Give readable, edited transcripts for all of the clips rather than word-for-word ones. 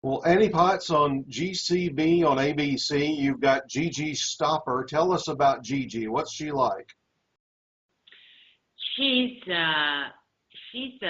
Well, Annie Potts on GCB on ABC. You've got Gigi Stopper. Tell us about Gigi. What's she like? She's the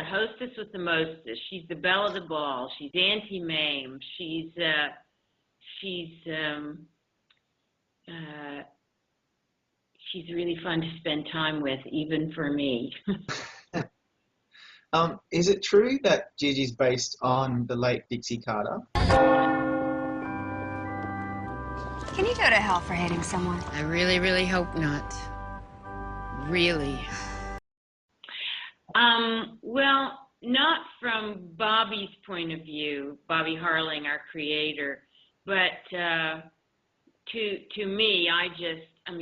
hostess with the mostest. She's the belle of the ball. She's Auntie Mame. She's uh, she's really fun to spend time with, even for me. Is it true that Gigi's based on the late Dixie Carter? Can you go to hell for hating someone? I really, really hope not. Really. Well, not from Bobby's point of view, Bobby Harling, our creator, but to me,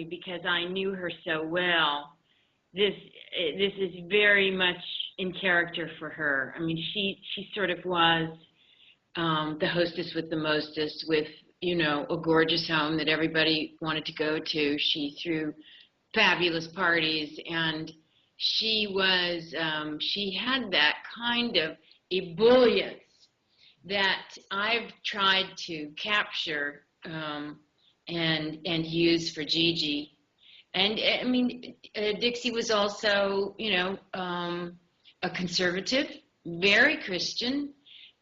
because I knew her so well, this is very much in character for her. I mean, she sort of was the hostess with the mostest, with a gorgeous home that everybody wanted to go to. She threw fabulous parties, and she had that kind of ebullience that I've tried to capture and use for Gigi. And I mean, Dixie was also, a conservative, very Christian,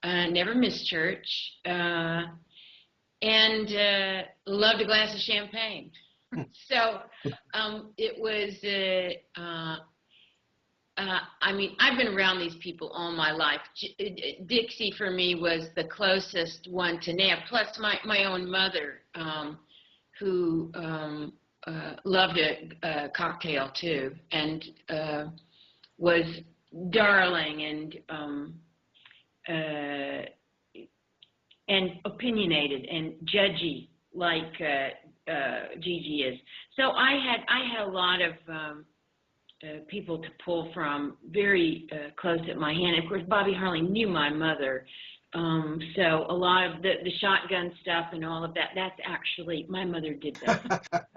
never missed church, and loved a glass of champagne. So it was, I've been around these people all my life. Dixie for me was the closest one to Nab, plus my own mother, who loved a cocktail too, and was darling and opinionated and judgy like Gigi is. So I had a lot of people to pull from, very close at my hand. Of course, Bobby Harling knew my mother. So a lot of the shotgun stuff and all of that, that's actually, my mother did that.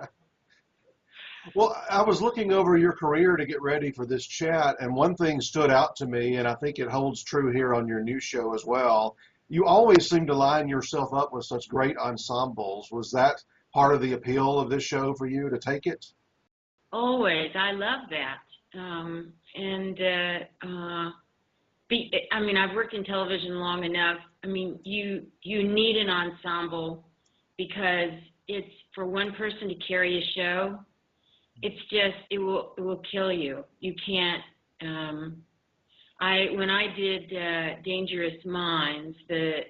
Well, I was looking over your career to get ready for this chat, and one thing stood out to me, and I think it holds true here on your new show as well. You always seem to line yourself up with such great ensembles. Was that part of the appeal of this show for you, to take it? Always. I love that. I've worked in television long enough. I mean, you need an ensemble, because it's for one person to carry a show. It's just, it will kill you. You can't. When I did Dangerous Minds, the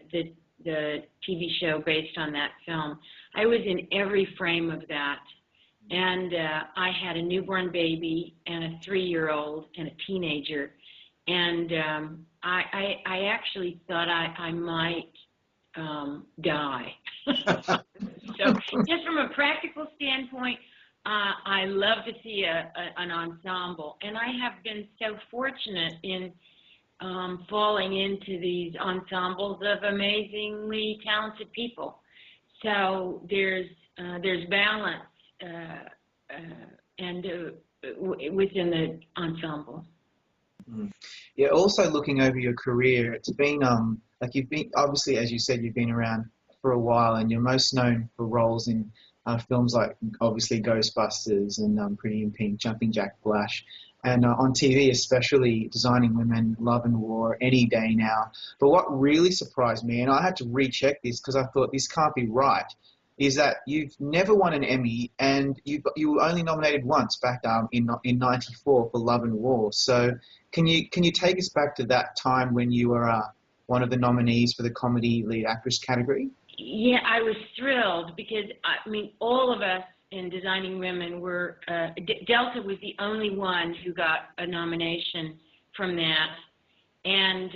TV show based on that film, I was in every frame of that. And I had a newborn baby and a 3-year-old and a teenager. And I actually thought I might die. So just from a practical standpoint, I love to see an ensemble. And I have been so fortunate in falling into these ensembles of amazingly talented people. So there's balance and within the ensemble. Yeah, also looking over your career, it's been you've been, obviously, as you said, you've been around for a while, and you're most known for roles in films like obviously Ghostbusters and Pretty in Pink, Jumping Jack Flash, and on TV especially Designing Women, Love and War, Any Day Now. But what really surprised me, and I had to recheck this because I thought this can't be right, is that you've never won an Emmy, and you were only nominated once back in '94 for Love and War. So can you take us back to that time when you were one of the nominees for the comedy lead actress category? Yeah, I was thrilled because, all of us in Designing Women were, Delta was the only one who got a nomination from that. And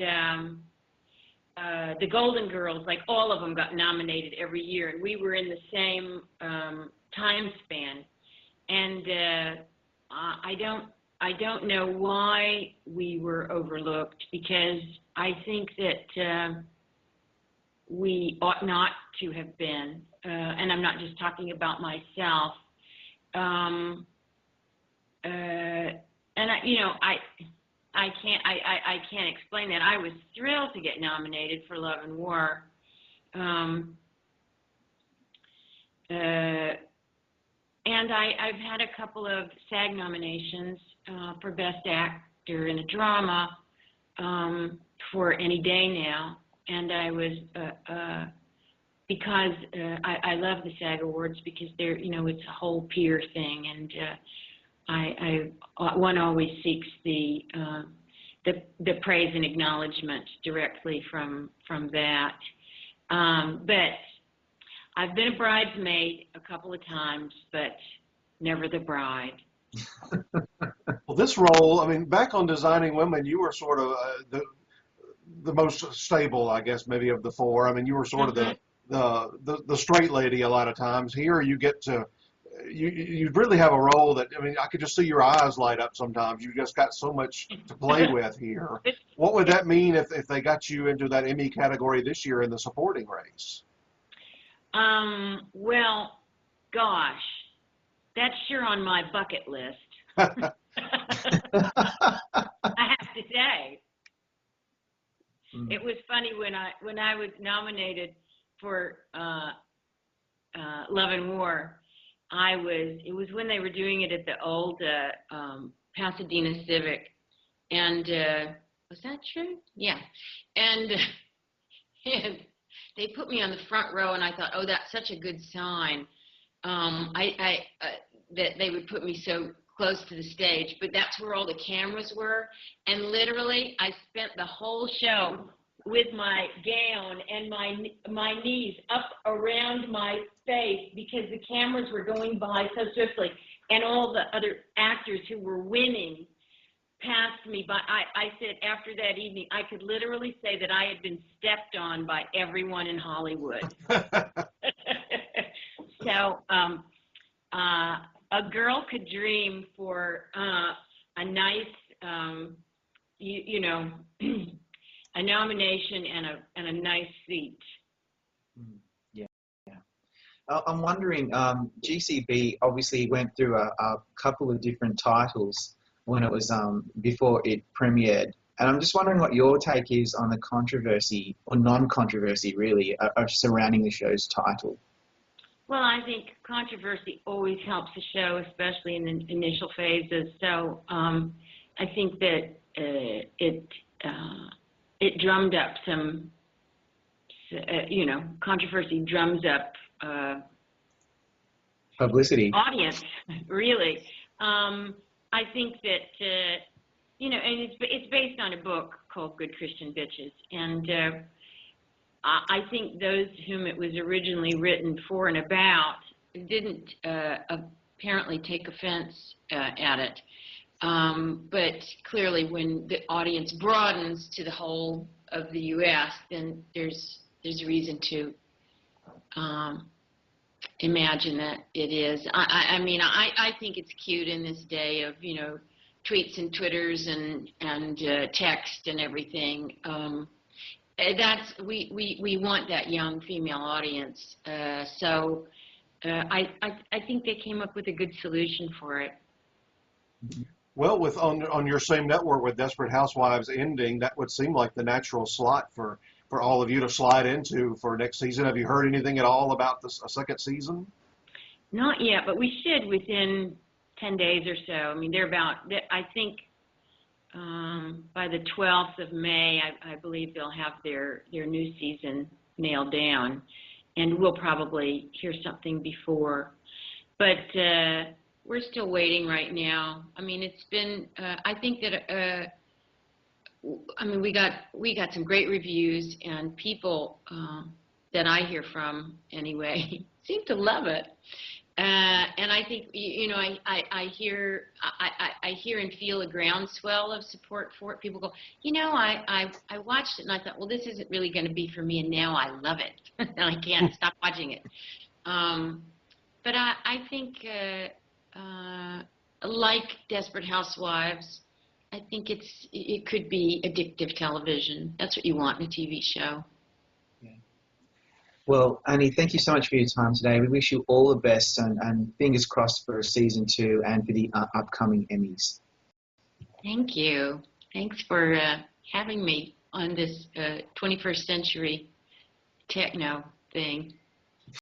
the Golden Girls, like all of them, got nominated every year. And we were in the same time span. And I don't know why we were overlooked, because I think that we ought not to have been, and I'm not just talking about myself. I can't explain that. I was thrilled to get nominated for Love and War, Um, and I've had a couple of SAG nominations for Best Actor in a Drama for any day now. And I was, because I love the SAG Awards because they're, it's a whole peer thing. And one always seeks the praise and acknowledgement directly from that. But I've been a bridesmaid a couple of times, but never the bride. Well, this role, I mean, back on Designing Women, you were sort of the most stable, I guess, maybe of the four. I mean, you were sort of the straight lady a lot of times. Here, you get to you really have a role that, I mean, I could just see your eyes light up sometimes. You just got so much to play with here. What would that mean if they got you into that Emmy category this year in the supporting race? Well, gosh, that's sure on my bucket list. I have to say. It was funny when I was nominated for Love and War. It was when they were doing it at the old Pasadena Civic, and was that true? Yeah, and they put me on the front row, and I thought, oh, that's such a good sign. That they would put me so close to the stage, but that's where all the cameras were, and literally I spent the whole show with my gown and my knees up around my face because the cameras were going by so swiftly, and all the other actors who were winning passed me by. I said after that evening, I could literally say that I had been stepped on by everyone in Hollywood. So a girl could dream for a nice, a nomination and a nice seat. Yeah. I'm wondering, GCB obviously went through a couple of different titles when it was before it premiered, and I'm just wondering what your take is on the controversy or non-controversy, really, of surrounding the show's title. Well, I think controversy always helps a show, especially in the initial phases. So I think that it drummed up some, controversy drums up publicity. Audience, really. I think that, and it's based on a book called Good Christian Bitches. And I think those whom it was originally written for and about didn't apparently take offense at it. But clearly when the audience broadens to the whole of the U.S., then there's reason to imagine that it is. I mean, I think it's cute in this day of, tweets and Twitters and text and everything. We want that young female audience. So I think they came up with a good solution for it. Well, on your same network with Desperate Housewives ending, that would seem like the natural slot for all of you to slide into for next season. Have you heard anything at all about a second season? Not yet, but we should within 10 days or so. I mean, I think by the 12th of May, I believe they'll have their new season nailed down, and we'll probably hear something before. But we're still waiting right now. I mean, it's been. I think that. We got some great reviews, and people that I hear from anyway seem to love it. And I think I hear and feel a groundswell of support for it. People go, I watched it and I thought, well, this isn't really going to be for me, and now I love it and I can't stop watching it. But I think like Desperate Housewives, I think it could be addictive television. That's what you want in a TV show. Yeah. Well, Annie, thank you so much for your time today. We wish you all the best and fingers crossed for season 2 and for the upcoming Emmys. Thank you. Thanks for having me on this 21st century techno thing.